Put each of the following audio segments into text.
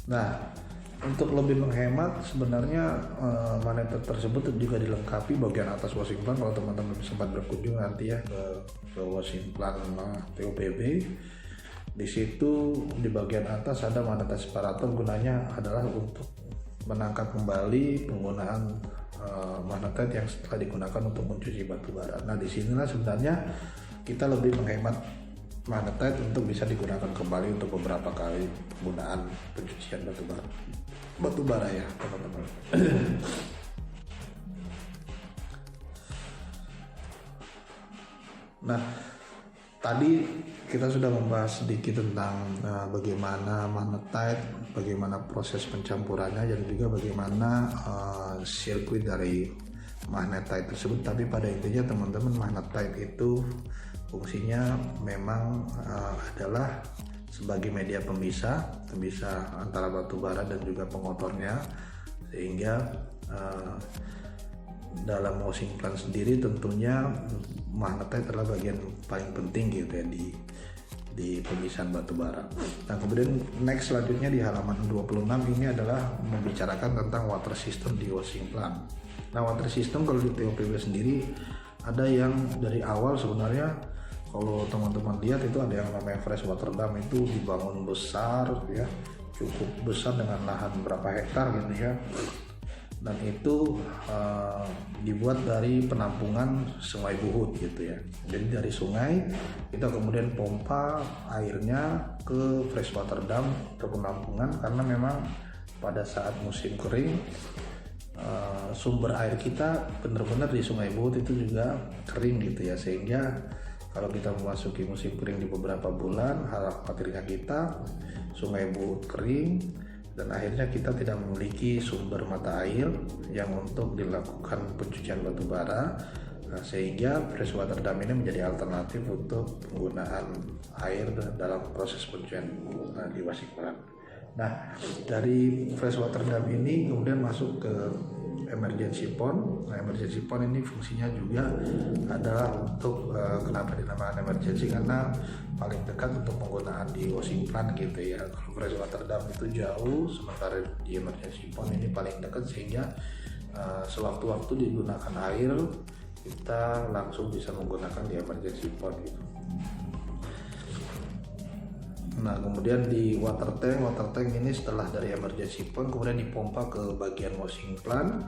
Nah, untuk lebih menghemat sebenarnya magnetet tersebut juga dilengkapi bagian atas washing plant. Kalau teman-teman sempat berkunjung nanti ya ke washing plant TOPB, di situ di bagian atas ada magnetet separator, gunanya adalah untuk menangkap kembali penggunaan magnetet yang setelah digunakan untuk mencuci batu bara. Nah, disinilah sebenarnya kita lebih menghemat magnetet untuk bisa digunakan kembali untuk beberapa kali penggunaan pencucian batu bara ya teman-teman. Nah, tadi kita sudah membahas sedikit tentang bagaimana magnetite, bagaimana proses pencampurannya, dan juga bagaimana sirkuit dari magnetite tersebut. Tapi pada intinya teman-teman, magnetite itu fungsinya memang adalah sebagai media pemisah antara batu bara dan juga pengotornya, sehingga dalam washing plant sendiri tentunya magnetite adalah bagian paling penting gitu ya di pemisahan batu bara. Nah, kemudian next selanjutnya di halaman 26 ini adalah membicarakan tentang water system di washing plant. Nah, water system kalau di TOPB sendiri ada yang dari awal sebenarnya, kalau teman-teman lihat itu ada yang namanya fresh water dam, itu dibangun besar ya, cukup besar dengan lahan berapa hektar gitu ya, dan itu dibuat dari penampungan Sungai Buhut gitu ya. Jadi dari sungai kita kemudian pompa airnya ke fresh water dam ke penampungan, karena memang pada saat musim kering sumber air kita benar-benar di Sungai Buhut itu juga kering gitu ya, sehingga kalau kita memasuki musim kering di beberapa bulan, khawatirnya kita Sungai Buhut kering dan akhirnya kita tidak memiliki sumber mata air yang untuk dilakukan pencucian batu bara. Nah, sehingga fresh water dam ini menjadi alternatif untuk penggunaan air dalam proses pencucian di washing plant. Nah, dari fresh water dam ini kemudian masuk ke emergency pond. Nah, emergency pond ini fungsinya juga adalah untuk kenapa dinamakan emergency, karena paling dekat untuk penggunaan di washing plant gitu ya. Kalau fresh water dam itu jauh, sementara di emergency pond ini paling dekat, sehingga sewaktu-waktu digunakan air kita langsung bisa menggunakan di emergency pond gitu. Nah, kemudian di water tank ini setelah dari emergency pond kemudian dipompa ke bagian washing plant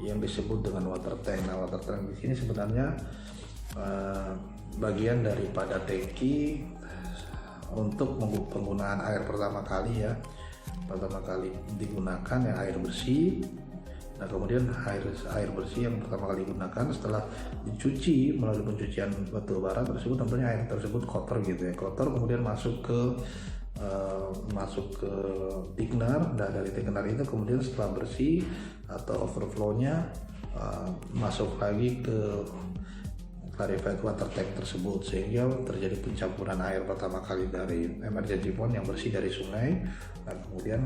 yang disebut dengan water tank. Nah, water tank di sini sebenarnya bagian daripada tangki untuk penggunaan air pertama kali digunakan ya, air bersih. Nah, kemudian air bersih yang pertama kali digunakan setelah dicuci melalui pencucian batu bara tersebut, tentunya air tersebut kotor gitu ya, kemudian masuk ke thickener. Nah, dari thickener itu kemudian setelah bersih atau overflow-nya masuk lagi ke clarified water tank tersebut, sehingga terjadi pencampuran air pertama kali dari emergency pond yang bersih dari sungai. Nah, kemudian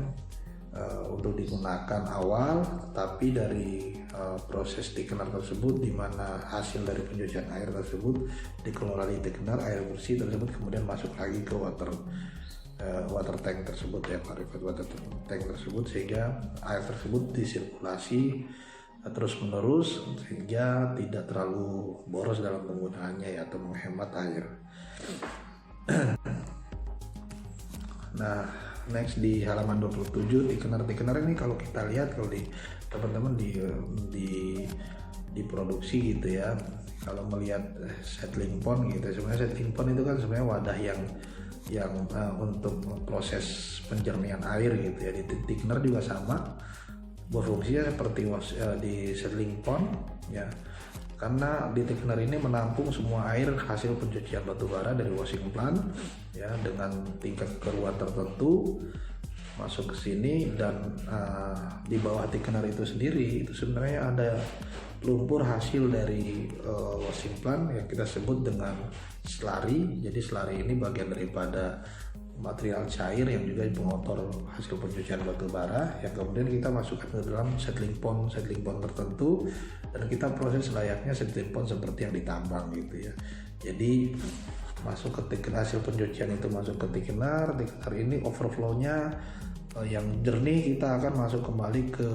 untuk digunakan awal, tapi dari proses thickener tersebut, di mana hasil dari pencucian air tersebut dikelola di thickener, air bersih tersebut kemudian masuk lagi ke water tank tersebut ya, clarified water tank tersebut, sehingga air tersebut disirkulasi terus menerus sehingga tidak terlalu boros dalam penggunaannya ya, atau menghemat air. Nah, next di halaman 27 thickener ini kalau kita lihat, kalau di teman-teman di produksi gitu ya, kalau melihat settling pond gitu, sebenarnya settling pond itu kan sebenarnya wadah yang untuk proses penjernihan air gitu ya. Di thickener juga sama, berfungsinya seperti di settling pond ya, karena di thickener ini menampung semua air hasil pencucian batu bara dari washing plant ya, dengan tingkat keruan tertentu masuk ke sini. Dan di bawah thickener itu sendiri itu sebenarnya ada lumpur hasil dari washing plant yang kita sebut dengan slurry. Jadi slurry ini bagian daripada material cair yang juga pengotor hasil pencucian batu bara yang kemudian kita masukkan ke dalam settling pond tertentu, dan kita proses layaknya settling pond seperti yang ditambang gitu ya. Jadi masuk ke thickener, hasil pencucian itu masuk ke thickener ini overflow-nya yang jernih kita akan masuk kembali ke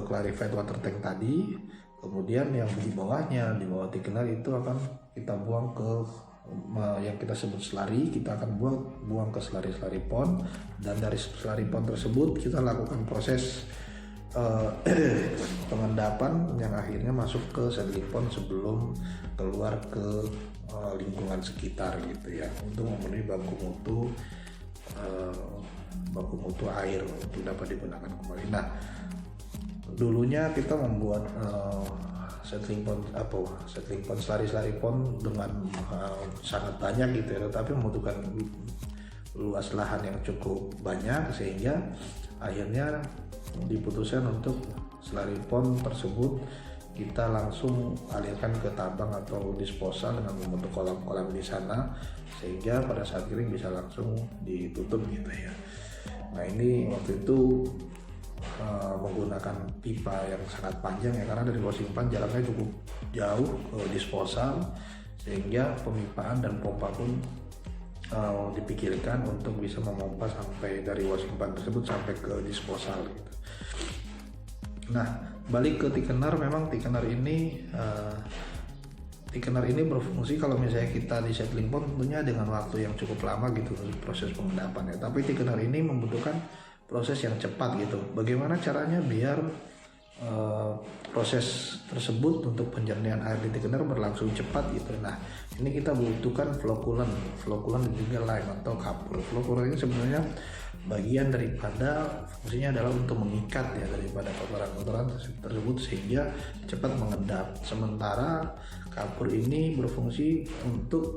clarified water tank tadi. Kemudian yang di bawahnya, di bawah thickener itu akan kita buang ke yang kita sebut slurry, kita akan buang ke slurry pond, dan dari slurry pond tersebut kita lakukan proses pengendapan yang akhirnya masuk ke settling pond sebelum keluar ke lingkungan sekitar gitu ya, untuk memenuhi baku mutu air untuk dapat digunakan kembali. Nah, dulunya kita membuat settling pond slurry pond dengan sangat banyak gitu ya, tetapi membutuhkan luas lahan yang cukup banyak, sehingga akhirnya diputuskan untuk slurry pond tersebut kita langsung alirkan ke tabang atau disposal dengan membentuk kolam-kolam di sana, sehingga pada saat kering bisa langsung ditutup gitu ya. Nah, ini waktu itu menggunakan pipa yang sangat panjang ya, karena dari washing pan jaraknya cukup jauh ke disposal, sehingga pemipaan dan pompa pun dipikirkan untuk bisa memompa sampai dari washing pan tersebut sampai ke disposal gitu. Nah, balik ke thickener, memang thickener ini berfungsi kalau misalnya kita di settling pond tentunya dengan waktu yang cukup lama gitu proses pengendapan ya, tapi thickener ini membutuhkan proses yang cepat gitu. Bagaimana caranya biar proses tersebut untuk penjernihan air di thickener berlangsung cepat gitu. Nah, ini kita butuhkan flow coolant dan juga lime atau kapur. Flow coolant ini sebenarnya bagian daripada fungsinya adalah untuk mengikat ya daripada kotoran-kotoran tersebut sehingga cepat mengendap. Sementara kapur ini berfungsi untuk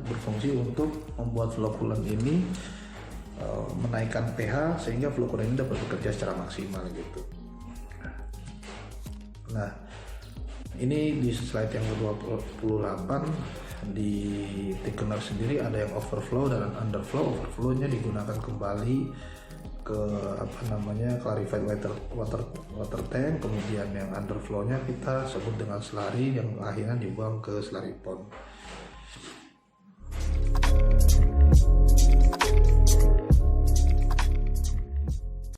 berfungsi untuk membuat flow coolant ini menaikkan pH sehingga flow coolant ini dapat bekerja secara maksimal gitu. Nah, ini di slide yang ke-28 di thickener sendiri ada yang overflow dan underflow. Overflow-nya digunakan kembali ke clarified water tank, kemudian yang underflow-nya kita sebut dengan slurry yang akhirnya dibuang ke slurry pond.